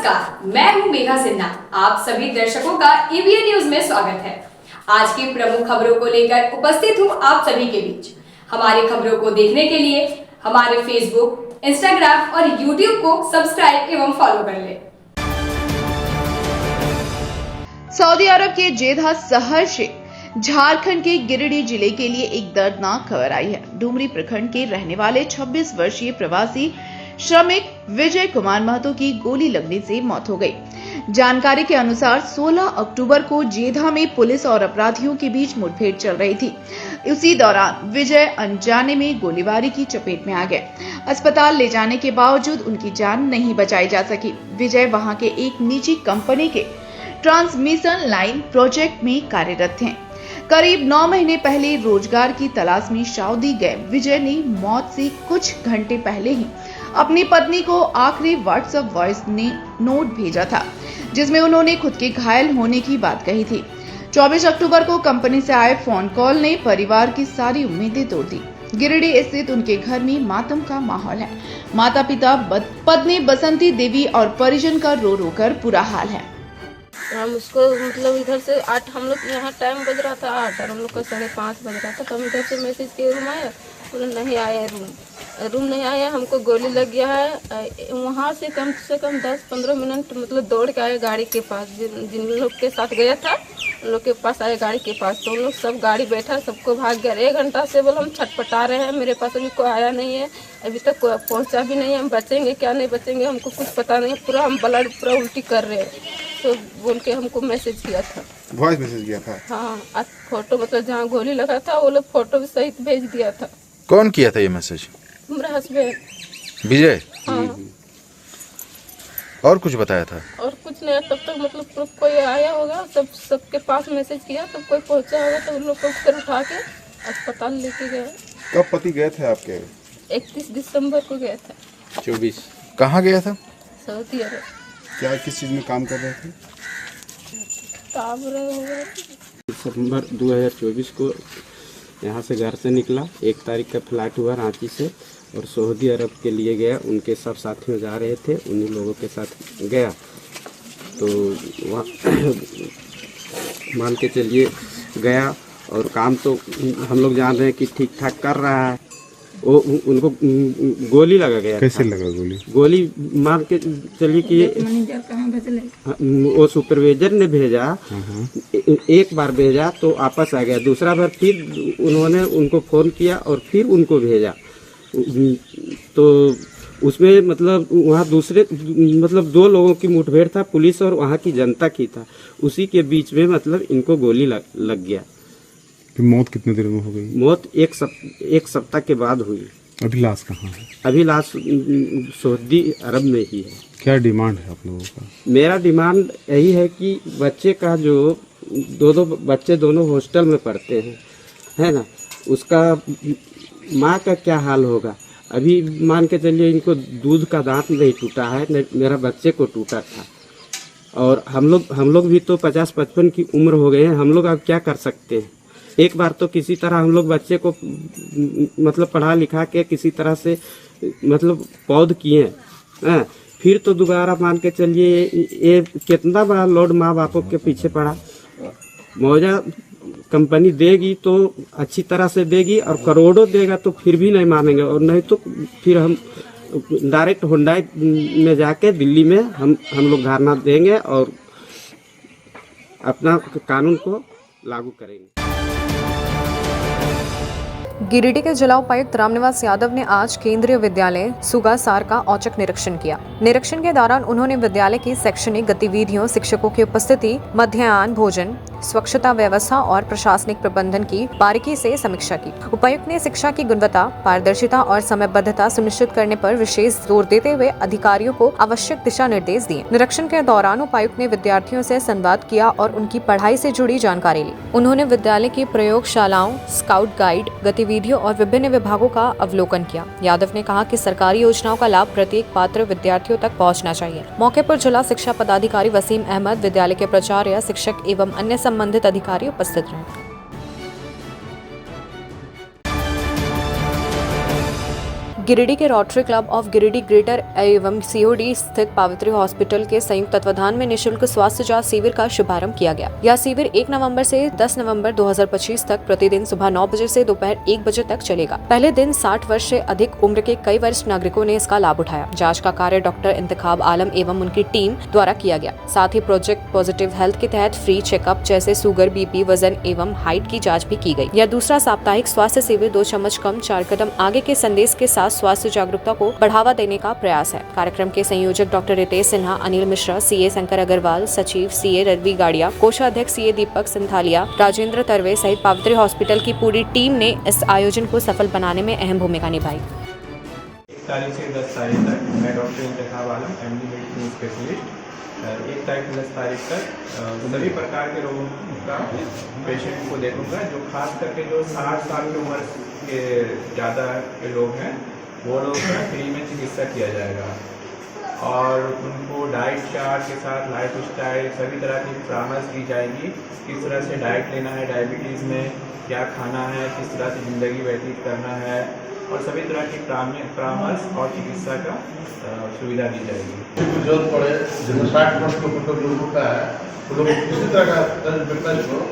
नमस्कार, मैं हूं मेघा सिन्हा। आप सभी दर्शकों का एबीएन न्यूज में स्वागत है। आज की प्रमुख खबरों को लेकर उपस्थित हूं आप सभी के बीच। हमारी खबरों को देखने के लिए हमारे फेसबुक, इंस्टाग्राम और यूट्यूब को सब्सक्राइब एवं फॉलो कर लें। सऊदी अरब के जेधा शहर से झारखंड के गिरिडीह जिले के लिए एक दर्दनाक खबर आई है। डुमरी प्रखंड के रहने वाले 26 वर्षीय प्रवासी श्रमिक विजय कुमार महतो की गोली लगने से मौत हो गई। जानकारी के अनुसार 16 अक्टूबर को जेधा में पुलिस और अपराधियों के बीच मुठभेड़ चल रही थी। उसी दौरान विजय अनजाने में गोलीबारी की चपेट में आ गए। अस्पताल ले जाने के बावजूद उनकी जान नहीं बचाई जा सकी। विजय वहां के एक निजी कंपनी के ट्रांसमिशन लाइन प्रोजेक्ट में कार्यरत थे। करीब 9 महीने पहले रोजगार की तलाश में सऊदी गए विजय ने मौत से कुछ घंटे पहले ही अपनी पत्नी को आखिरी व्हाट्सएप वॉइस नोट भेजा था, जिसमें उन्होंने खुद के घायल होने की बात कही थी। 24 अक्टूबर को कंपनी से आए फोन कॉल ने परिवार की सारी उम्मीदें तोड़ दी। गिरिडीह स्थित उनके घर में मातम का माहौल है। माता पिता, पत्नी बसंती देवी और परिजन का रो रो कर बुरा हाल है। हम उसको मतलब इधर से 8, हम लोग यहाँ टाइम बज रहा था 8 और हम लोग का 5:30 बज रहा था। तो हम इधर से मैसेज के रूम आया, बोले नहीं आया रूम नहीं आया, हमको गोली लग गया है। वहाँ से कम 10-15 मिनट मतलब दौड़ के आए गाड़ी के पास, जिन लोग के साथ गया था उन लोग के पास आए गाड़ी के पास। तो उन लोग सब गाड़ी बैठा, सबको भाग गया। 1 घंटा से बोले हम छटपटा रहे हैं, मेरे पास अभी कोई आया नहीं है, अभी तक कोई पहुँचा भी नहीं है। हम बचेंगे क्या नहीं बचेंगे हमको कुछ पता नहीं, पूरा हम ब्लड पूरा उल्टी कर रहे हैं। तो बोल के हमको मैसेज किया था, वॉइस मैसेज किया था। हाँ, फोटो मतलब जहाँ गोली लगा था वो लोग फोटो भी सहित भेज दिया था। कौन किया था ये मैसेज? हमारा हस्बैंड विजय। हाँ। और कुछ बताया था? और कुछ नहीं, तब तक मतलब कोई आया होगा, सबके पास मैसेज किया, तब कोई पहुंचा होगा तो उन लोग को फिर उठा के अस्पताल लेके गए। कब पति गए थे आपके? 31 दिसंबर को गया था। 24। कहाँ गया था? सऊदी अरब। क्या किस चीज में काम कर रहे थे? दिसंबर 2024 को यहाँ से घर से निकला। 1 तारीख का फ्लाइट हुआ रांची से और सऊदी अरब के लिए गया। उनके सब साथियों जा रहे थे, उन्हीं लोगों के साथ गया। तो वहाँ मान के चलिए गया और काम तो हम लोग जान रहे हैं कि ठीक ठाक कर रहा है। वो उनको गोली लगा गया। कैसे लगा गोली? गोली मान के चलिए कि वो सुपरवाइजर ने भेजा, एक बार भेजा तो वापस आ गया, दूसरा बार फिर उन्होंने उनको फ़ोन किया और फिर उनको भेजा। तो उसमें मतलब वहाँ दूसरे मतलब 2 लोगों की मुठभेड़ था, पुलिस और वहाँ की जनता की था। उसी के बीच में मतलब इनको गोली लग गया। फिर मौत कितने देर में हो गई? मौत एक सप्ताह के बाद हुई। अभी लाश कहाँ है? अभी लाश सऊदी अरब में ही है। क्या डिमांड है आप लोगों का? मेरा डिमांड यही है कि बच्चे का जो 2 बच्चे दोनों हॉस्टल में पढ़ते हैं, है ना, उसका माँ का क्या हाल होगा। अभी मान के चलिए इनको दूध का दांत नहीं टूटा है, मेरा बच्चे को टूटा था। और हम लोग भी तो 50-55 की उम्र हो गए हैं। हम लोग अब क्या कर सकते हैं? एक बार तो किसी तरह हम लोग बच्चे को मतलब पढ़ा लिखा के किसी तरह से मतलब पौध किए हैं, फिर तो दोबारा मान के चलिए ये कितना बड़ा लोड माँ बापों के पीछे पड़ा। मुआवजा कंपनी देगी तो अच्छी तरह से देगी और करोड़ों देगा तो फिर भी नहीं मानेंगे, और नहीं तो फिर हम डायरेक्ट हुंडई में जाके दिल्ली में हम लोग धरना देंगे और अपना कानून को लागू करेंगे। गिरिडीह के जिला उपायुक्त रामनिवास यादव ने आज केंद्रीय विद्यालय सुगासार का औचक निरीक्षण किया। निरीक्षण के दौरान उन्होंने विद्यालय की शैक्षणिक गतिविधियों, शिक्षकों की उपस्थिति, मध्याह्न भोजन, स्वच्छता व्यवस्था और प्रशासनिक प्रबंधन की बारीकी से समीक्षा की। उपायुक्त ने शिक्षा की गुणवत्ता, पारदर्शिता और समयबद्धता सुनिश्चित करने पर विशेष जोर देते हुए अधिकारियों को आवश्यक दिशा निर्देश दिए। निरीक्षण के दौरान उपायुक्त ने विद्यार्थियों से संवाद किया और उनकी पढ़ाई से जुड़ी जानकारी ली। उन्होंने विद्यालय की प्रयोगशालाओं, स्काउट गाइड गतिविधियों और विभिन्न विभागों का अवलोकन किया। यादव ने कहा कि सरकारी योजनाओं का लाभ प्रत्येक पात्र विद्यार्थियों तक पहुंचना चाहिए। मौके पर जिला शिक्षा पदाधिकारी वसीम अहमद, विद्यालय के प्राचार्य, शिक्षक एवं अन्य संबंधित अधिकारी उपस्थित रहे। गिरिडीह के rotary club of Giridih greater एवं सीओडी स्थित पावित्री हॉस्पिटल के संयुक्त तत्वाधान में निःशुल्क स्वास्थ्य जांच शिविर का शुभारंभ किया गया। यह शिविर 1 नवंबर से 10 नवंबर 2025 तक प्रतिदिन सुबह 9 बजे से दोपहर 1 बजे तक चलेगा। पहले दिन 60 वर्ष से अधिक उम्र के कई वरिष्ठ नागरिकों ने इसका लाभ उठाया। जांच का कार्य डॉक्टर इंतखाब आलम एवं उनकी टीम द्वारा किया गया। साथ ही प्रोजेक्ट पॉजिटिव हेल्थ के तहत फ्री चेकअप जैसे शुगर, बीपी, वजन एवं हाइट की जाँच भी की गई। यह दूसरा साप्ताहिक स्वास्थ्य शिविर 2 चम्मच कम 4 कदम आगे के संदेश के साथ स्वास्थ्य जागरूकता को बढ़ावा देने का प्रयास है। कार्यक्रम के संयोजक डॉक्टर रितेश सिन्हा, अनिल मिश्रा, सीए शंकर अग्रवाल, सचिव सीए रवि गाड़िया, कोषाध्यक्ष सीए दीपक सिंथालिया, राजेंद्र तरवे सहित पावित्री हॉस्पिटल की पूरी टीम ने इस आयोजन को सफल बनाने में अहम भूमिका निभाई। 1 तारीख से 10 तारीख तक मैं डॉक्टर इंतखाब आलम एमडी मेडिसिन स्पेशलिस्ट 1 तारीख से 10 तारीख तक सभी प्रकार के रोगों का पेशेंट को देखूंगा, जो खास करके जो 60 साल की उम्र के ज़्यादा के लोग हैं वो लोग का फ्री में चिकित्सा किया जाएगा और उनको डाइट चार्ट के साथ लाइफ स्टाइल सभी तरह की परामर्श दी जाएगी। किस तरह से डाइट लेना है, डायबिटीज़ में क्या खाना है, किस तरह से ज़िंदगी व्यतीत करना है और सभी तरह की परामर्श और चिकित्सा का सुविधा दी जाएगी। जरूरत पड़े जिसमें 60 वर्ष को ऊपर लोग होता है तो लोग किसी तरह का फिटनेस हो,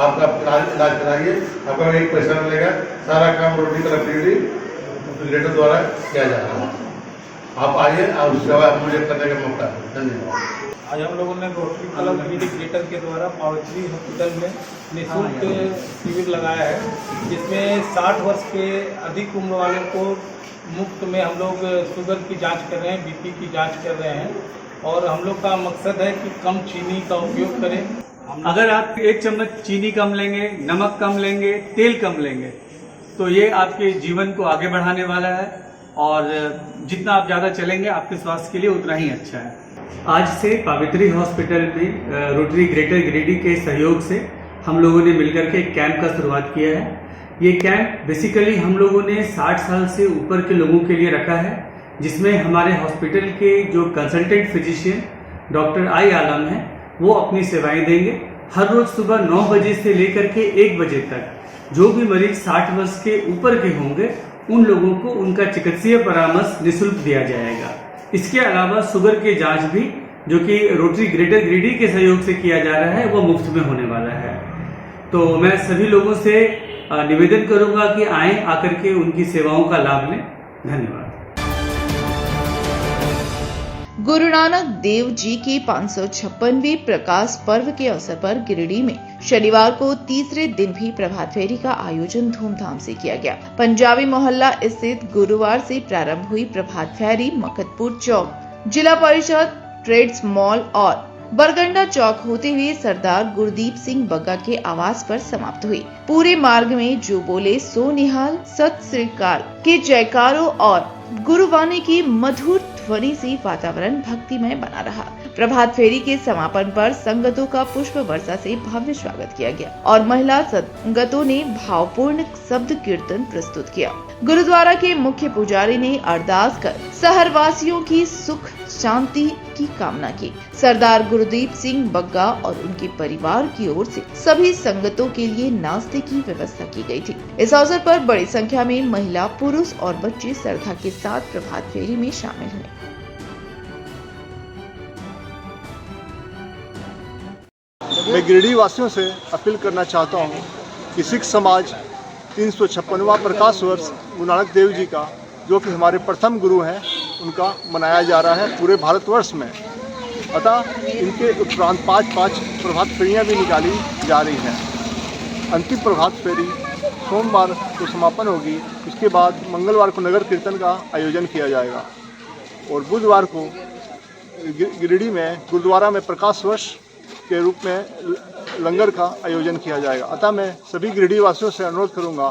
आपका इलाज कराइए, आपका एक पैसा मिलेगा। सारा काम रोटी का रेफरिजरेटर द्वारा किया जा रहा है। आप आइए और सेवा मुझे करने का मौका है। धन्यवाद। आज हम लोगों ने रोटरी क्लब गिरिडीह ग्रेटर के द्वारा पावित्री हॉस्पिटल में निःशुल्क शिविर लगाया है, जिसमें 60 वर्ष के अधिक उम्र वाले को मुफ्त में हम लोग शुगर की जांच कर रहे हैं, बीपी की जांच कर रहे हैं और हम लोग का मकसद है कि कम चीनी का उपयोग करें। अगर आप 1 चम्मच चीनी कम लेंगे, नमक कम लेंगे, तेल कम लेंगे तो ये आपके जीवन को आगे बढ़ाने वाला है और जितना आप ज़्यादा चलेंगे आपके स्वास्थ्य के लिए उतना ही अच्छा है। आज से पावित्री हॉस्पिटल में रोटरी ग्रेटर गिरिडीह के सहयोग से हम लोगों ने मिलकर के एक कैंप का शुरुआत किया है। ये कैंप बेसिकली हम लोगों ने 60 साल से ऊपर के लोगों के लिए रखा है, जिसमें हमारे हॉस्पिटल के जो कंसल्टेंट फिजिशियन डॉक्टर आई आलम हैं वो अपनी सेवाएं देंगे। हर रोज सुबह 9 बजे से लेकर के 1 बजे तक जो भी मरीज 60 वर्ष के ऊपर के होंगे उन लोगों को उनका चिकित्सीय परामर्श निःशुल्क दिया जाएगा। इसके अलावा शुगर की जांच भी, जो कि रोटरी ग्रेटर गिरिडीह के सहयोग से किया जा रहा है, वो मुफ्त में होने वाला है। तो मैं सभी लोगों से निवेदन करूंगा कि आए, आकर के उनकी सेवाओं का लाभ लें। धन्यवाद। गुरु नानक देव जी की 556वें प्रकाश पर्व के अवसर पर गिरिडीह में शनिवार को तीसरे दिन भी प्रभात फेरी का आयोजन धूमधाम से किया गया। पंजाबी मोहल्ला स्थित गुरुवार से प्रारंभ हुई प्रभात फेरी मकतपुर चौक, जिला परिषद, ट्रेड्स मॉल और बरगंडा चौक होते हुए सरदार गुरदीप सिंह बग्गा के आवास पर समाप्त हुई। पूरे मार्ग में जो बोले सो निहाल, सत श्री अकाल के जयकारों और गुरुवाणी की मधुर ध्वनि से वातावरण भक्तिमय बना रहा। प्रभात फेरी के समापन पर संगतों का पुष्प वर्षा से भव्य स्वागत किया गया और महिला संगतों ने भावपूर्ण शब्द कीर्तन प्रस्तुत किया। गुरुद्वारा के मुख्य पुजारी ने अरदास कर शहरवासियों की सुख शांति की कामना की। सरदार गुरदीप सिंह बग्गा और उनके परिवार की ओर से सभी संगतों के लिए नाश्ते की व्यवस्था की गई थी। इस अवसर पर बड़ी संख्या में महिला, पुरुष और बच्चे श्रद्धा के साथ प्रभात फेरी में शामिल हुए। मैं गिरिडीह वासियों से अपील करना चाहता हूँ कि सिख समाज 356वां प्रकाश वर्ष गुरु नानक देव जी का, जो कि हमारे प्रथम गुरु हैं, उनका मनाया जा रहा है पूरे भारतवर्ष में। अतः इनके उपरांत 5 प्रभात फेरियाँ भी निकाली जा रही हैं। अंतिम प्रभात फेरी सोमवार को समापन होगी। उसके बाद मंगलवार को नगर कीर्तन का आयोजन किया जाएगा और बुधवार को गिरिडीह में गुरुद्वारा में प्रकाश वर्ष के रूप में लंगर का आयोजन किया जाएगा। अतः मैं सभी गिरिडीह वासियों से अनुरोध करूंगा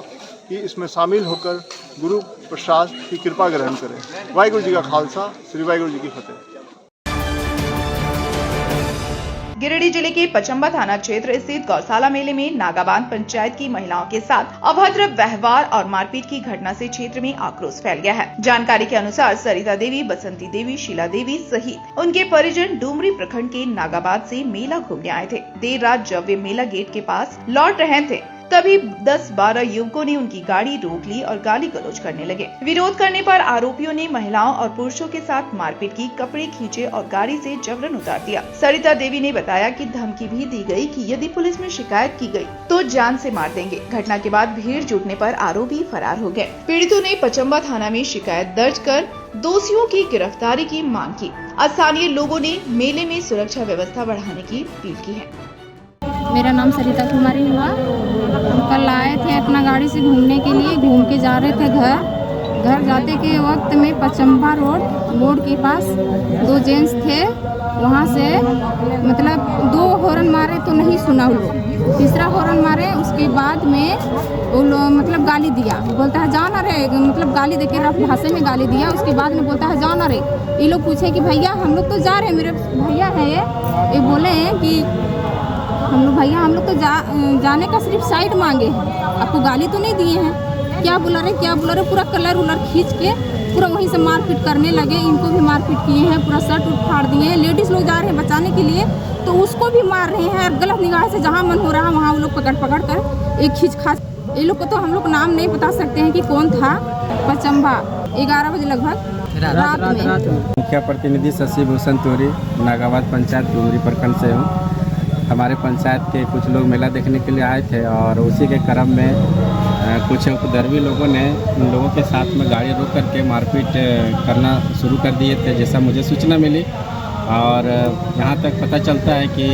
कि इसमें शामिल होकर गुरु प्रसाद की कृपा ग्रहण करें। वाहिगुरु जी का खालसा, श्री वाहिगुरु जी की फतेह। गिरिडीह जिले के पचंबा थाना क्षेत्र स्थित गौशाला मेले में नागाबांध पंचायत की महिलाओं के साथ अभद्र व्यवहार और मारपीट की घटना से क्षेत्र में आक्रोश फैल गया है। जानकारी के अनुसार सरिता देवी, बसंती देवी, शीला देवी सहित उनके परिजन डुमरी प्रखंड के नागाबांध से मेला घूमने आए थे। देर रात जब वे मेला गेट के पास लौट रहे थे तभी 10-12 युवकों ने उनकी गाड़ी रोक ली और गाली गलौज करने लगे। विरोध करने पर आरोपियों ने महिलाओं और पुरुषों के साथ मारपीट की, कपड़े खींचे और गाड़ी से जबरन उतार दिया। सरिता देवी ने बताया कि धमकी भी दी गई कि यदि पुलिस में शिकायत की गई तो जान से मार देंगे। घटना के बाद भीड़ जुटने पर आरोपी फरार हो गए। पीड़ितों ने पचम्बा थाना में शिकायत दर्ज कर दोषियों की गिरफ्तारी की मांग की। स्थानीय लोगों ने मेले में सुरक्षा व्यवस्था बढ़ाने की अपील की है। मेरा नाम सरिता कुमारी हुआ। हम कल आए थे अपना गाड़ी से घूमने के लिए, घूम के जा रहे थे घर जाते के वक्त में पचम्बा रोड के पास 2 जेंट्स थे। वहाँ से मतलब 2 हॉर्न मारे तो नहीं सुना वो लोग, तीसरा हॉर्न मारे। उसके बाद में वो लोग मतलब गाली दिया, बोलता है जाओ ना रे, मतलब गाली देके रफ भाषा में गाली दिया। उसके बाद में बोलता है जाओ ना रे। ये लोग पूछे कि भैया हम लोग तो जा रहे हैं, मेरे भैया है ये बोले हैं कि हम लोग तो जाने का सिर्फ साइड मांगे, आपको गाली तो नहीं दिए हैं। क्या बोला रे, पूरा कलर उलर खींच के पूरा वहीं से मारपीट करने लगे। इनको भी मारपीट किए हैं, पूरा शर्ट उठ फाड़ दिए हैं। लेडीज लोग जा रहे हैं बचाने के लिए तो उसको भी मार रहे हैं। गलत निगाह से जहाँ मन हो रहा है वहाँ वो लोग पकड़ कर एक खींच खाच। ये लोग को तो हम लोग नाम नहीं बता सकते हैं कि कौन था। पचम्बा 11 बजे लगभग रात में। मुखिया प्रतिनिधि शशि भूषण तोरी, नागाबाद पंचायत डूमरी प्रखंड से हूँ। हमारे पंचायत के कुछ लोग मेला देखने के लिए आए थे और उसी के क्रम में कुछ उपद्रवी लोगों ने उन लोगों के साथ में गाड़ी रोक करके मारपीट करना शुरू कर दिए थे, जैसा मुझे सूचना मिली। और यहाँ तक पता चलता है कि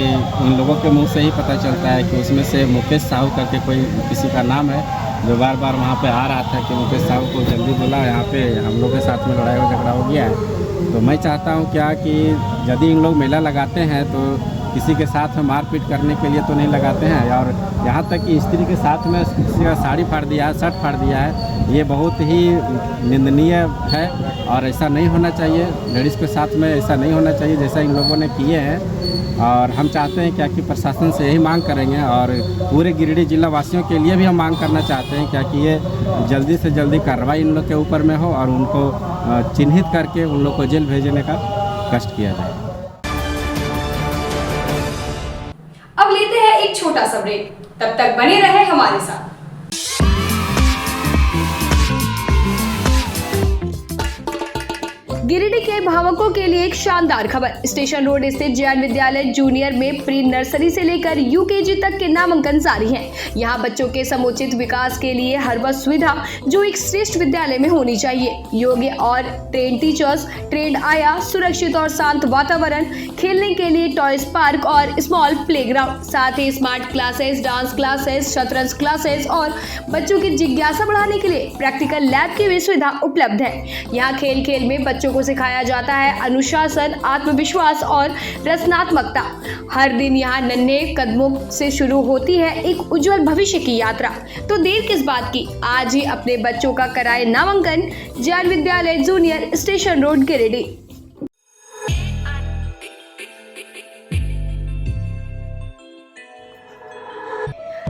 उन लोगों के मुंह से ही पता चलता है कि उसमें से मुकेश साहू करके कोई किसी का नाम है, जो बार बार वहाँ पे आ रहा था कि मुकेश साहू को जल्दी बोला, यहाँ पे हम लोग के साथ में लड़ाई झगड़ा हो गया है। तो मैं चाहता हूँ क्या कि यदि इन लोग मेला लगाते हैं तो किसी के साथ में मारपीट करने के लिए तो नहीं लगाते हैं। और यहाँ तक कि स्त्री के साथ में किसी का साड़ी फाड़ दिया है, शर्ट फाड़ दिया है, ये बहुत ही निंदनीय है और ऐसा नहीं होना चाहिए। लेडीज़ के साथ में ऐसा नहीं होना चाहिए जैसा इन लोगों ने किए हैं। और हम चाहते हैं क्या कि प्रशासन से यही मांग करेंगे और पूरे गिरिडीह जिला वासियों के लिए भी हम मांग करना चाहते हैं क्या कि ये जल्दी से जल्दी कार्रवाई इन लोग के ऊपर में हो और उनको चिन्हित करके उन लोग को जेल भेजने का कष्ट किया जाए। अब लेते हैं एक छोटा सा ब्रेक, तब तक बने रहे हमारे साथ। गिरिडीह के भावकों के लिए एक शानदार खबर। स्टेशन रोड स्थित जैन विद्यालय जूनियर में प्री नर्सरी से लेकर यूकेजी तक के नामांकन जारी हैं। यहाँ बच्चों के समुचित विकास के लिए हर वह सुविधा जो एक श्रेष्ठ विद्यालय में होनी चाहिए। योग्य और ट्रेन टीचर्स, ट्रेंड आया, सुरक्षित और शांत वातावरण, खेलने के लिए टॉयज पार्क और स्मॉल प्लेग्राउंड, साथ ही स्मार्ट क्लासेस, डांस क्लासेस, शतरंज क्लासेस और बच्चों की जिज्ञासा बढ़ाने के लिए प्रैक्टिकल लैब की भी सुविधा उपलब्ध है। यहाँ खेल खेल में बच्चों को सिखाया जाता है अनुशासन, आत्मविश्वास और रचनात्मकता। हर दिन यहाँ नन्हे कदमों से शुरू होती है एक उज्जवल भविष्य की यात्रा। तो देर किस बात की, आज ही अपने बच्चों का कराए नामांकन जैन विद्यालय junior, station road, Giridih.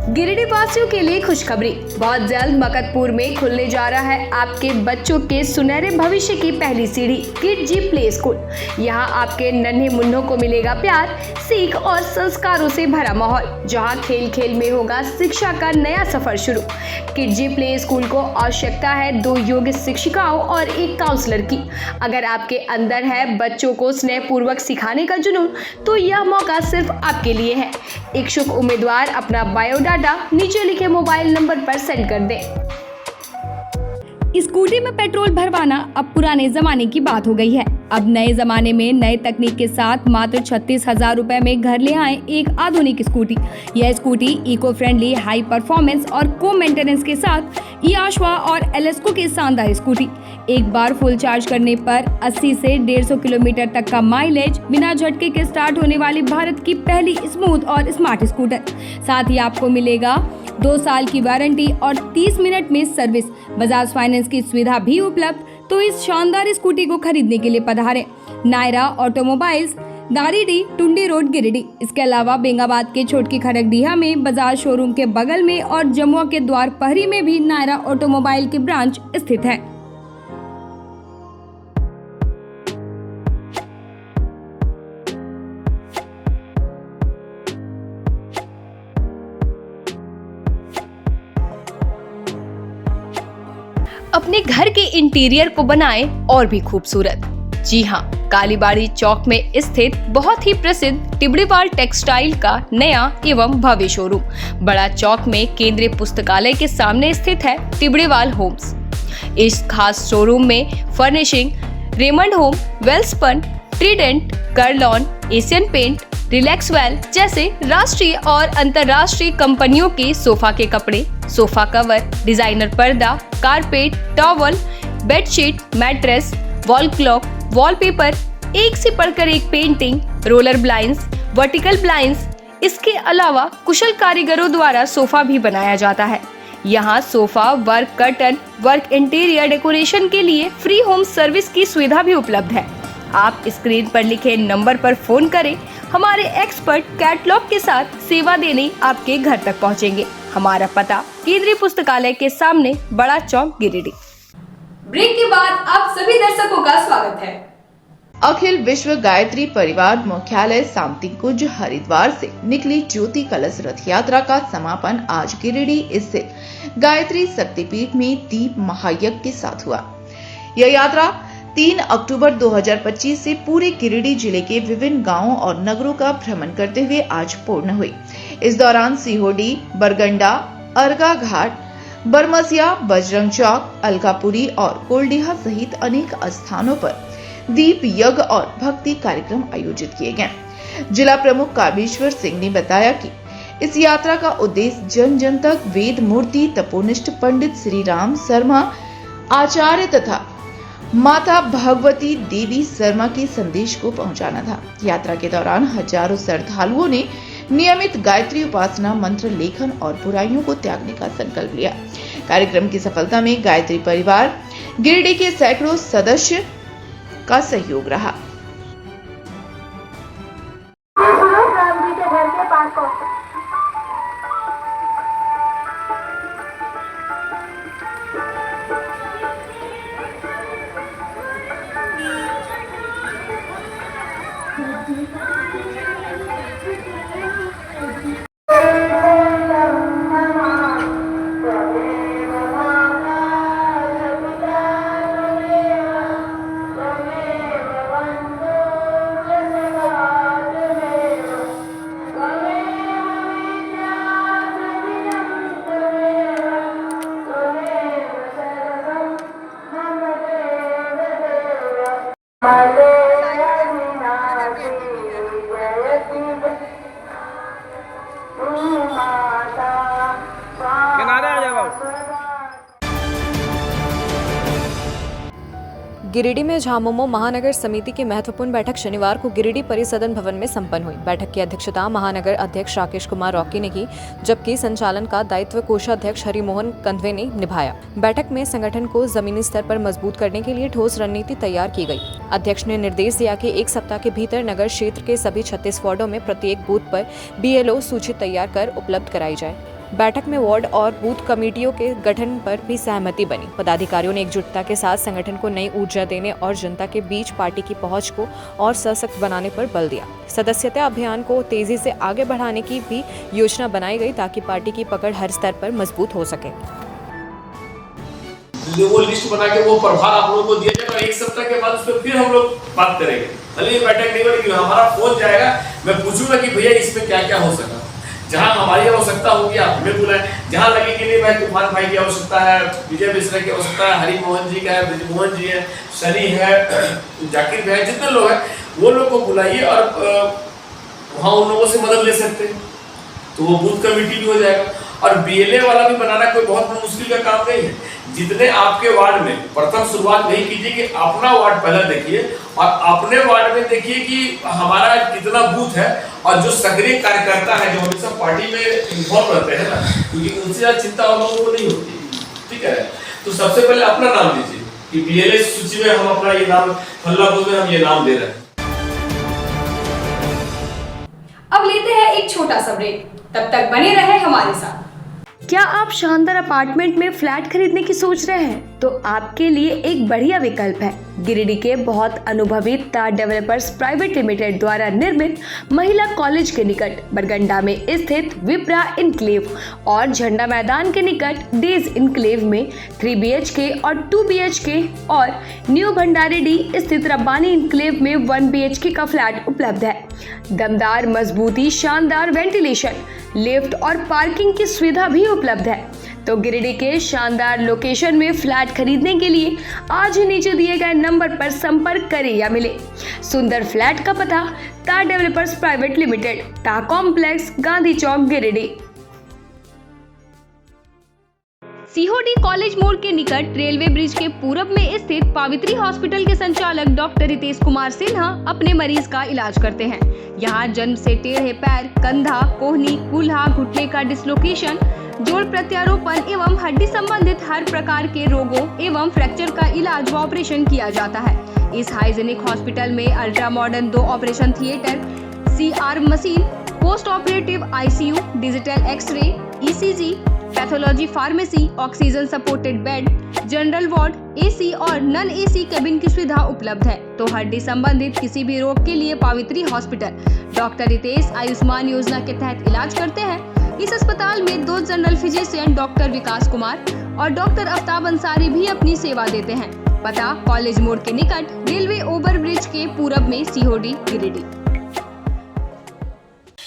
Giridih वासियों के लिए खुशखबरी। बहुत जल्द मकतपुर में खुलने जा रहा है आपके बच्चों के सुनहरे भविष्य की पहली सीढ़ी, किड जी प्ले स्कूल। यहाँ आपके नन्हे मुन्नों को मिलेगा प्यार, सीख और संस्कारों से भरा माहौल, जहाँ खेल खेल में होगा शिक्षा का नया सफर शुरू। किड जी प्ले स्कूल को आवश्यकता है 2 योग्य शिक्षिकाओं और 1 काउंसलर की। अगर आपके अंदर है बच्चों को स्नेहपूर्वक सिखाने का जुनून, तो यह मौका सिर्फ आपके लिए है। इच्छुक उम्मीदवार अपना बायोडाटा नीचे लिखे मोबाइल नंबर पर सेंड कर दें। स्कूटी में पेट्रोल भरवाना अब पुराने जमाने की बात हो गई है। अब नए जमाने में नए तकनीक के साथ मात्र 36,000 रुपए में घर ले आए एक आधुनिक स्कूटी। यह scooty eco friendly, high performance और को मेंटेनेंस के साथ ई-आश्वा और एलेस्को की शानदार स्कूटी। एक बार फुल चार्ज करने पर 80 से 150 किलोमीटर तक का माइलेज, बिना झटके के स्टार्ट होने वाली भारत की पहली स्मूथ और स्मार्ट स्कूटर। साथ ही आपको मिलेगा 2 साल की वारंटी और 30 मिनट में सर्विस। बजाज फाइनेंस की सुविधा भी उपलब्ध। तो इस शानदार स्कूटी को खरीदने के लिए पधारें नायरा ऑटोमोबाइल्स, दारीडीह, टुंडी रोड, गिरिडीह। इसके अलावा बेंगाबाद के छोटकी खड़गडीहा में बजाज शोरूम के बगल में और जमुआ के द्वार पहरी में भी नायरा ऑटोमोबाइल की ब्रांच स्थित है। अपने घर के इंटीरियर को बनाएं और भी खूबसूरत। जी हाँ, कालीबाड़ी चौक में स्थित बहुत ही प्रसिद्ध टिबड़ीवाल टेक्सटाइल का नया एवं भव्य शोरूम बड़ा चौक में केंद्रीय पुस्तकालय के सामने स्थित है टिबड़ीवाल होम्स। इस खास शोरूम में furnishing Raymond Home, Welspun, Trident, Kurlon, Asian Paint, Relaxwell जैसे राष्ट्रीय और अंतर्राष्ट्रीय कंपनियों के सोफा के कपड़े, सोफा कवर, डिजाइनर पर्दा, carpet, towel, bedsheet, mattress, wall clock, wallpaper, एक से बढ़कर एक painting, roller blinds, vertical blinds, इसके अलावा कुशल कारीगरों द्वारा सोफा भी बनाया जाता है। यहाँ sofa work, curtain work, interior decoration के लिए फ्री होम सर्विस की सुविधा भी उपलब्ध है। आप स्क्रीन पर लिखे नंबर पर फोन करें, हमारे एक्सपर्ट कैटलॉग के साथ सेवा देने आपके घर तक पहुँचेंगे। हमारा पता केंद्रीय पुस्तकालय के सामने, बड़ा चौक, गिरिडीह। ब्रेक के बाद आप सभी दर्शकों का स्वागत है। अखिल विश्व गायत्री परिवार मुख्यालय सामतिकुंज हरिद्वार से निकली ज्योति कलश रथ यात्रा का समापन आज गिरिडीह स्थित गायत्री शक्तिपीठ में दीप महायज्ञ के साथ हुआ। यह यात्रा 3 अक्टूबर 2025 से पूरे गिरिडीह जिले के विभिन्न गांवों और नगरों का भ्रमण करते हुए आज पूर्ण हुई। इस दौरान सिहोडी, बरगंडा, अर्गा घाट, बरमसिया, बजरंग चौक, अलकापुरी और कोल्डीहा सहित अनेक स्थानों पर दीप यज्ञ और भक्ति कार्यक्रम आयोजित किए गए। जिला प्रमुख कामेश्वर सिंह ने बताया कि इस यात्रा का उद्देश्य जन जन तक वेद मूर्ति तपोनिष्ठ पंडित श्री राम शर्मा आचार्य तथा माता भगवती देवी शर्मा के संदेश को पहुंचाना था। यात्रा के दौरान हजारों श्रद्धालुओं ने नियमित गायत्री उपासना, मंत्र लेखन और बुराइयों को त्यागने का संकल्प लिया। कार्यक्रम की सफलता में गायत्री परिवार गिरिडीह के सैकड़ों सदस्य का सहयोग रहा। गिरिडीह में झामुमो महानगर समिति की महत्वपूर्ण बैठक शनिवार को गिरिडीह परिसदन भवन में संपन्न हुई। बैठक की अध्यक्षता महानगर अध्यक्ष राकेश कुमार रॉकी ने की, जबकि संचालन का दायित्व कोषाध्यक्ष हरिमोहन कंधवे ने निभाया। बैठक में संगठन को जमीनी स्तर पर मजबूत करने के लिए ठोस रणनीति तैयार की गई। अध्यक्ष ने निर्देश दिया कि 1 सप्ताह के भीतर नगर क्षेत्र के सभी 36 वार्डों में प्रत्येक बूथ पर BLO सूची तैयार कर उपलब्ध कराई जाए। बैठक में वार्ड और बूथ कमेटियों के गठन पर भी सहमति बनी। पदाधिकारियों ने एकजुटता के साथ संगठन को नई ऊर्जा देने और जनता के बीच पार्टी की पहुंच को और सशक्त बनाने पर बल दिया। सदस्यता अभियान को तेजी से आगे बढ़ाने की भी योजना बनाई गई ताकि पार्टी की पकड़ हर स्तर पर मजबूत हो सके। वो लिस्ट बना के वो प्रभार आप लोगों को दिया जाएगा। 1 सप्ताह के बाद उस पर फिर हम लोग बात करेंगे। भले ये बैठक नहीं बनेगी, हमारा फोन जाएगा, मैं पूछूंगा कि भैया इसमें क्या क्या हो सका। जहाँ हमारी आवश्यकता होगी आप हमें बुलाएं। जहाँ लगे कि नहीं भाई तूफान भाई की आवश्यकता है, विजय मिश्रा की आवश्यकता है, हरिमोहन जी का है, ब्रिजमोहन जी है, सनी है, जाकिर भाई, जितने लोग हैं वो लोग को बुलाइए और वहाँ उन लोगों से मदद ले सकते हैं, तो वो बूथ कमेटी भी हो जाएगा। और BLA वाला भी बनाना कोई बहुत मुश्किल का काम नहीं है। जितने आपके वार्ड में, प्रथम शुरुआत नहीं कीजिए कि अपना वार्ड पहले देखिए और अपने वार्ड में देखिए कि हमारा कितना बूथ है और जो सक्रिय कार्यकर्ता है, जो हमेशा पार्टी में इन्वॉल्व रहते हैं ना, क्योंकि उनसे ज्यादा चिंता हम लोगों को नहीं होती। ठीक है, तो सबसे पहले अपना नाम लीजिए कि BLA सूची में हम अपना ये नाम फल्ला बूथ में हम ये नाम दे रहे हैं। अब लेते हैं एक छोटा सा ब्रेक, तब तक बने रहे हमारे साथ। क्या आप शानदार अपार्टमेंट में फ्लैट खरीदने की सोच रहे हैं? तो आपके लिए एक बढ़िया विकल्प है गिरिडीह के बहुत अनुभवी तार डेवलपर्स प्राइवेट लिमिटेड द्वारा निर्मित महिला कॉलेज के निकट बरगंडा में स्थित विप्रा इनक्लेव और झंडा मैदान के निकट डेज इनक्लेव में 3 BHK और 2 BHK और न्यू भंडारेडी स्थित रब्बानी इनक्लेव में 1 BHK का फ्लैट उपलब्ध है। दमदार मजबूती, शानदार वेंटिलेशन, लिफ्ट और पार्किंग की सुविधा भी उपलब्ध है। तो गिरिडीह के शानदार लोकेशन में फ्लैट खरीदने के लिए आज ही नीचे दिए गए नंबर पर संपर्क करें या मिले। सुंदर फ्लैट का पता तार डेवलपर्स प्राइवेट लिमिटेड, टा कॉम्प्लेक्स, गांधी चौक, गिरिडीह। सीहोडी कॉलेज मोड़ के निकट रेलवे ब्रिज के पूरब में स्थित पावित्री हॉस्पिटल के संचालक डॉक्टर रितेश कुमार सिन्हा अपने मरीज का इलाज करते हैं। यहाँ जन्म से टेढ़े पैर, कंधा, कोहनी, कूल्हा, घुटने का डिसलोकेशन, जोड़ प्रत्यारोपण एवं हड्डी संबंधित हर प्रकार के रोगों एवं फ्रैक्चर का इलाज व ऑपरेशन किया जाता है। इस हाइजेनिक हॉस्पिटल में ultra modern 2 operation theatre, CR machine, post operative ICU, digital x-ray, ECG, pathology pharmacy, oxygen supported bed, general ward, AC और नॉन AC केबिन की सुविधा उपलब्ध है। तो हड्डी संबंधित किसी भी रोग के लिए पावित्री हॉस्पिटल डॉक्टर रितेश आयुष्मान योजना के तहत इलाज करते हैं। इस अस्पताल में 2 जनरल फिजिशियन डॉक्टर विकास कुमार और डॉक्टर आफ्ताब अंसारी भी अपनी सेवा देते हैं। पता कॉलेज मोड़ के निकट रेलवे ओवरब्रिज के पूरब में, सीहोडी, गिरिडीह।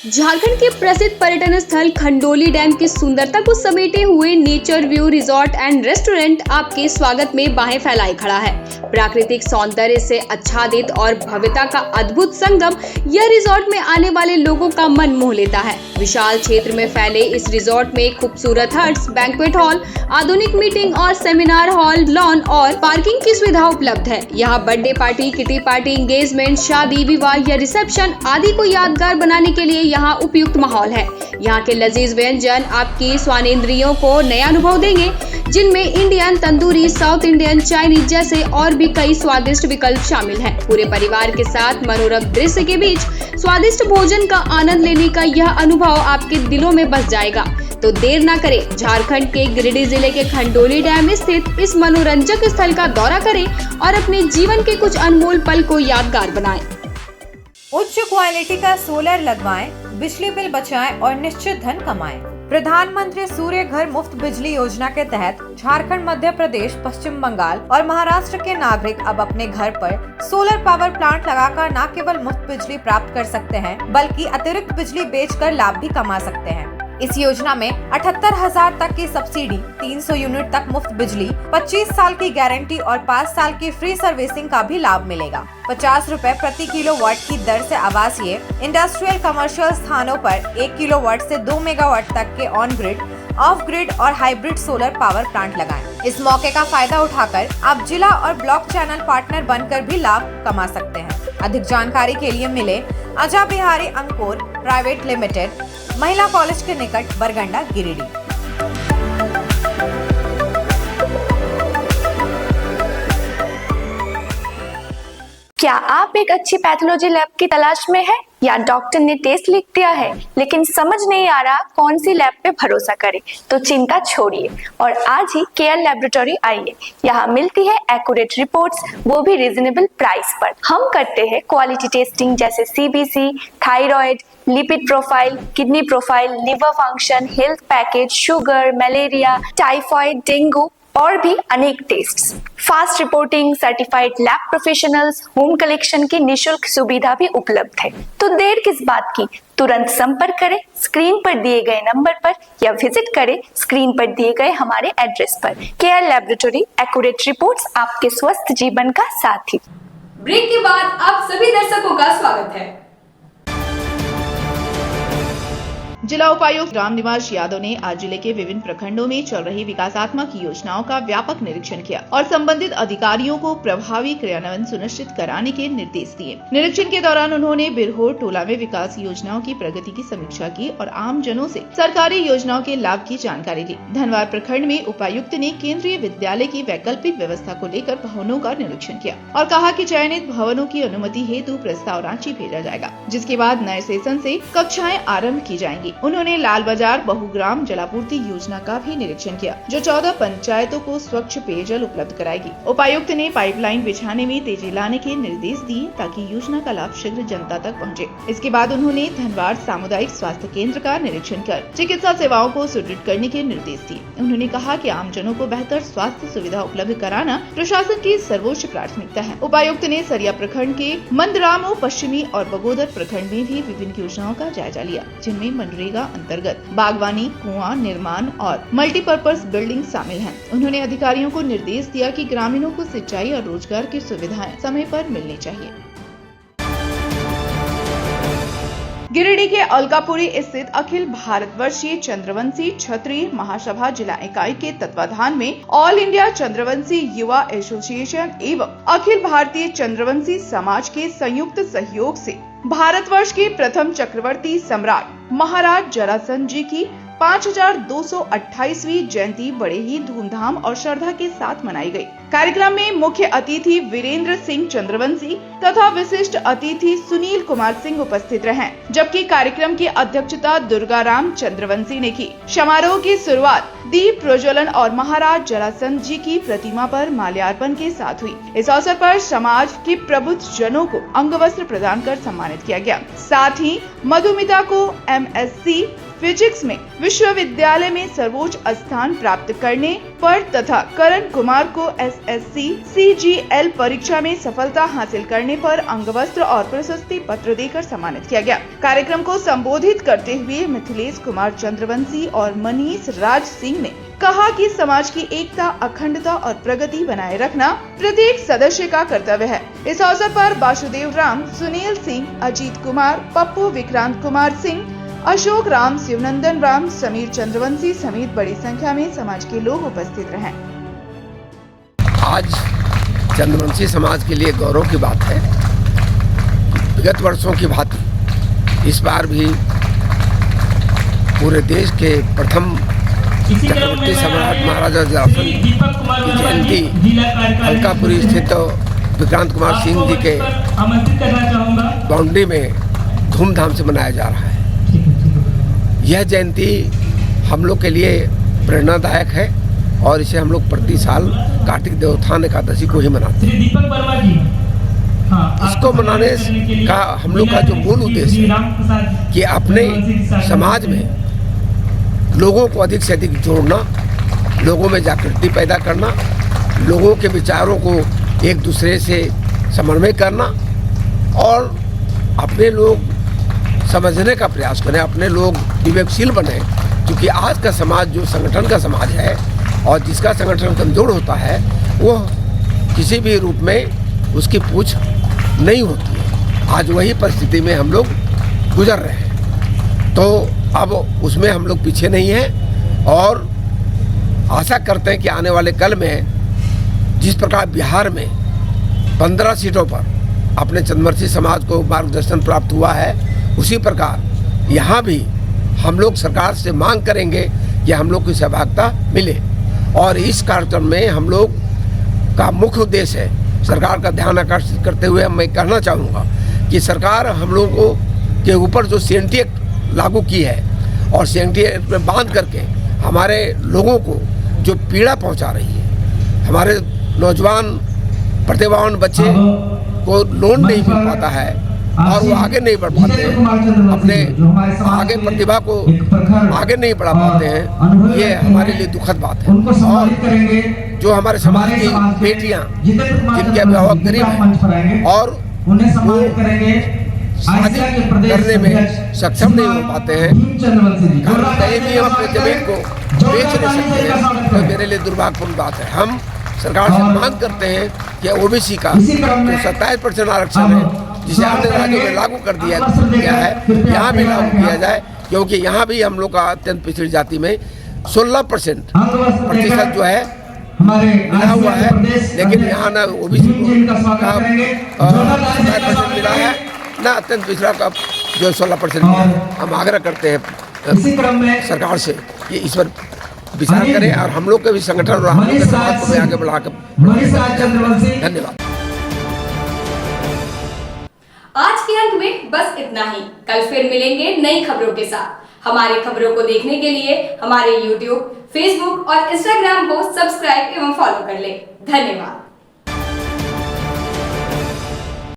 झारखंड के प्रसिद्ध पर्यटन स्थल खंडोली डैम की सुंदरता को समेटे हुए nature view resort and restaurant आपके स्वागत में बाहें फैलाए खड़ा है। प्राकृतिक सौंदर्य से आच्छादित और भव्यता का अद्भुत संगम यह रिजॉर्ट में आने वाले लोगों का मन मोह लेता है। विशाल क्षेत्र में फैले इस रिजॉर्ट में खूबसूरत हट्स, बैंक्वेट हॉल, आधुनिक मीटिंग और सेमिनार हॉल, लॉन और पार्किंग की सुविधा उपलब्ध है। यहाँ birthday party, kitty party, engagement, शादी, विवाह या रिसेप्शन आदि को यादगार बनाने के लिए यहाँ उपयुक्त माहौल है। यहाँ के लजीज व्यंजन आपकी स्वानेंद्रियों को नया अनुभव देंगे, जिनमें Indian, tandoori, south Indian, Chinese जैसे और भी कई स्वादिष्ट विकल्प शामिल हैं। पूरे परिवार के साथ मनोरम दृश्य के बीच स्वादिष्ट भोजन का आनंद लेने का यह अनुभव आपके दिलों में बस जाएगा। तो देर ना करें, झारखंड के गिरिडीह जिले के खंडोली डैम स्थित इस मनोरंजक स्थल का दौरा करें और अपने जीवन के कुछ अनमोल पल को यादगार बनाएं। उच्च क्वालिटी का सोलर लगवाएं, बिजली बिल बचाएं और निश्चित धन कमाएं। प्रधानमंत्री सूर्य घर मुफ्त बिजली योजना के तहत झारखंड, मध्य प्रदेश, पश्चिम बंगाल और महाराष्ट्र के नागरिक अब अपने घर पर सोलर पावर प्लांट लगाकर न केवल मुफ्त बिजली प्राप्त कर सकते हैं, बल्कि अतिरिक्त बिजली बेचकर लाभ भी कमा सकते हैं। इस योजना में 78,000 तक की सब्सिडी, 300 यूनिट तक मुफ्त बिजली, 25 साल की गारंटी और 5 साल की फ्री सर्विसिंग का भी लाभ मिलेगा। 50 रुपए प्रति किलोवाट की दर से आवासीय, इंडस्ट्रियल, कमर्शियल स्थानों पर 1 किलोवाट से 2 मेगावाट तक के ऑन ग्रिड, ऑफ ग्रिड और हाइब्रिड सोलर पावर प्लांट लगाएं। इस मौके का फायदा उठाकर आप जिला और ब्लॉक चैनल पार्टनर बनकर भी लाभ कमा सकते हैं। अधिक जानकारी के लिए मिले अजा बिहारी अंकुर प्राइवेट लिमिटेड, महिला कॉलेज के निकट, बरगंडा, गिरिडीह। क्या आप एक अच्छी पैथोलॉजी लैब की तलाश में हैं या डॉक्टर ने टेस्ट लिख दिया है लेकिन समझ नहीं आ रहा कौन सी लैब पे भरोसा करें? तो चिंता छोड़िए और आज ही केयर लैबोरेटरी आइए। यहाँ मिलती है एक्यूरेट रिपोर्ट्स, वो भी रीजनेबल प्राइस पर। हम करते हैं क्वालिटी टेस्टिंग जैसे CBC, thyroid, lipid profile, kidney profile, liver function, health package, sugar, malaria, typhoid, dengue और भी अनेक tests. Fast reporting, certified lab professionals, home collection की निशुल्क सुविधा भी उपलब्ध है। तो देर किस बात की, तुरंत संपर्क करें स्क्रीन पर दिए गए नंबर पर या विजिट करें स्क्रीन पर दिए गए हमारे एड्रेस पर। केयर लैबोरेटरी, एक्यूरेट रिपोर्ट्स, आपके स्वस्थ जीवन का साथी। ब्रेक के बाद आप सभी दर्शकों का स्वागत है। जिला उपायुक्त रामनिवास यादव ने आज जिले के विभिन्न प्रखंडों में चल रही विकासात्मक योजनाओं का व्यापक निरीक्षण किया और संबंधित अधिकारियों को प्रभावी क्रियान्वयन सुनिश्चित कराने के निर्देश दिए। निरीक्षण के दौरान उन्होंने बिरहोर टोला में विकास योजनाओं की प्रगति की समीक्षा की और आम जनों से सरकारी योजनाओं के लाभ की जानकारी ली। धनवार प्रखंड में उपायुक्त ने केंद्रीय विद्यालय की वैकल्पिक व्यवस्था को लेकर भवनों का निरीक्षण किया और कहा कि चयनित भवनों की अनुमति हेतु प्रस्ताव रांची भेजा जाएगा, जिसके बाद नए सेशन से कक्षाएं आरम्भ की जाएंगी। उन्होंने लाल बाजार बहुग्राम जलापूर्ति योजना का भी निरीक्षण किया, जो 14 पंचायतों को स्वच्छ पेयजल उपलब्ध कराएगी। उपायुक्त ने पाइपलाइन बिछाने में तेजी लाने के निर्देश दिए ताकि योजना का लाभ शीघ्र जनता तक पहुंचे। इसके बाद उन्होंने धनवाड़ सामुदायिक स्वास्थ्य केंद्र का निरीक्षण कर चिकित्सा सेवाओं को सुदृढ़ करने के निर्देश दिए। उन्होंने कहा कि आमजनों को बेहतर स्वास्थ्य सुविधा उपलब्ध कराना प्रशासन की सर्वोच्च प्राथमिकता है। उपायुक्त ने सरिया प्रखंड के मंदरामो पश्चिमी और बगोदर प्रखंड में भी विभिन्न योजनाओं का जायजा लिया, जिनमें मनरेगा अंतर्गत बागवानी, कुआं निर्माण और मल्टीपर्पज बिल्डिंग शामिल हैं। उन्होंने अधिकारियों को निर्देश दिया कि ग्रामीणों को सिंचाई और रोजगार की सुविधाएं समय पर मिलनी चाहिए। गिरिडीह के अलकापुरी स्थित अखिल भारतवर्षीय चंद्रवंशी क्षत्रिय महासभा जिला इकाई के तत्वाधान में ऑल इंडिया चंद्रवंशी युवा एसोसिएशन एवं अखिल भारतीय चंद्रवंशी समाज के संयुक्त सहयोग से भारतवर्ष के प्रथम चक्रवर्ती सम्राट महाराज जरासंध जी की 5228वीं जयंती बड़े ही धूमधाम और श्रद्धा के साथ मनाई गई। कार्यक्रम में मुख्य अतिथि वीरेंद्र सिंह चंद्रवंशी तथा विशिष्ट अतिथि सुनील कुमार सिंह उपस्थित रहे, जबकि कार्यक्रम की अध्यक्षता दुर्गाराम चंद्रवंशी ने की। समारोह की शुरुआत दीप प्रज्वलन और महाराज जरासंध जी की प्रतिमा पर माल्यार्पण के साथ हुई। इस अवसर पर समाज के प्रबुद्ध जनों को अंगवस्त्र प्रदान कर सम्मानित किया गया। साथ ही मधुमिता को MSc फिजिक्स में विश्वविद्यालय में सर्वोच्च स्थान प्राप्त करने पर तथा करण कुमार को SSC CGL परीक्षा में सफलता हासिल करने पर अंगवस्त्र और प्रशस्ति पत्र देकर सम्मानित किया गया। कार्यक्रम को संबोधित करते हुए मिथिलेश कुमार चंद्रवंशी और मनीष राज सिंह ने कहा कि समाज की एकता, अखंडता और प्रगति बनाए रखना प्रत्येक सदस्य का कर्तव्य है। इस अवसर पर वासुदेव राम, सुनील सिंह, अजीत कुमार, पप्पू, विक्रांत कुमार सिंह, अशोक राम, शिवनंदन राम, समीर चंद्रवंशी समेत बड़ी संख्या में समाज के लोग उपस्थित रहे। आज चंद्रवंशी समाज के लिए गौरव की बात है। विगत वर्षों की भांति इस बार भी पूरे देश के प्रथम चक्रवर्ती सम्राट महाराजा जरासंध की जयंती अलकापुरी स्थित विक्रांत कुमार सिंह जी के बाउंड्री में धूमधाम से मनाया जा रहा है। यह जयंती हम लोग के लिए प्रेरणादायक है और इसे हम लोग प्रति साल कार्तिक देवोत्थान एकादशी को ही मनाते हैं। इसको मनाने का हम लोग का जो मूल उद्देश्य है कि अपने समाज में लोगों को अधिक से अधिक जोड़ना, लोगों में जागृति पैदा करना, लोगों के विचारों को एक दूसरे से समन्वय करना और अपने लोग समझने का प्रयास करें, अपने लोग विवेकशील बने। क्योंकि आज का समाज जो संगठन का समाज है और जिसका संगठन कमजोर होता है वो किसी भी रूप में उसकी पूछ नहीं होती है। आज वही परिस्थिति में हम लोग गुजर रहे हैं, तो अब उसमें हम लोग पीछे नहीं हैं और आशा करते हैं कि आने वाले कल में जिस प्रकार बिहार में 15 सीटों पर अपने चंद्रवंशी समाज को मार्गदर्शन प्राप्त हुआ है, उसी प्रकार यहाँ भी हम लोग सरकार से मांग करेंगे कि हम लोग को सहभागिता मिले। और इस कार्यक्रम में हम लोग का मुख्य उद्देश्य है सरकार का ध्यान आकर्षित करते हुए मैं कहना चाहूँगा कि सरकार हम लोगों के ऊपर जो CNT एक्ट लागू की है और CNT एक्ट में बांध करके हमारे लोगों को जो पीड़ा पहुँचा रही है, हमारे नौजवान प्रतिभावान बच्चे को लोन नहीं मिल पाता है और वो आगे नहीं बढ़ पाते हैं, अपने आगे प्रतिभा को आगे नहीं बढ़ा पाते हैं। ये हमारे लिए दुखद बात है। और जो हमारे समाज की बेटियां जिनके अभिभावक गरीब हैं और वो शादी करने में सक्षम नहीं हो पाते हैं, कहीं भी हम अपने जमीन को बेच नहीं सकते हैं, तो मेरे लिए दुर्भाग्यपूर्ण बात है। हम सरकार से मांग करते हैं कि OBC का जो 27% आरक्षण है जिसे अन्य राज्यों में लागू कर दिया गया है, यहाँ भी लागू किया जाए, क्योंकि यहाँ भी हम लोग का अत्यंत पिछड़ी जाति में 16% जो है मिला हुआ है, लेकिन यहाँ न OBC का 27% मिला है न अत्यंत पिछड़ा का जो 16% मिला है। हम आग्रह करते हैं सरकार से कि इस पर विचार करें और हम लोग के भी संगठन और हम लोग के समाज को भी आगे बढ़ाकर। धन्यवाद। आज के अंक में बस इतना ही। कल फिर मिलेंगे नई खबरों के साथ। हमारी खबरों को देखने के लिए हमारे YouTube, Facebook और Instagram को सब्सक्राइब एवं फॉलो कर लें। धन्यवाद।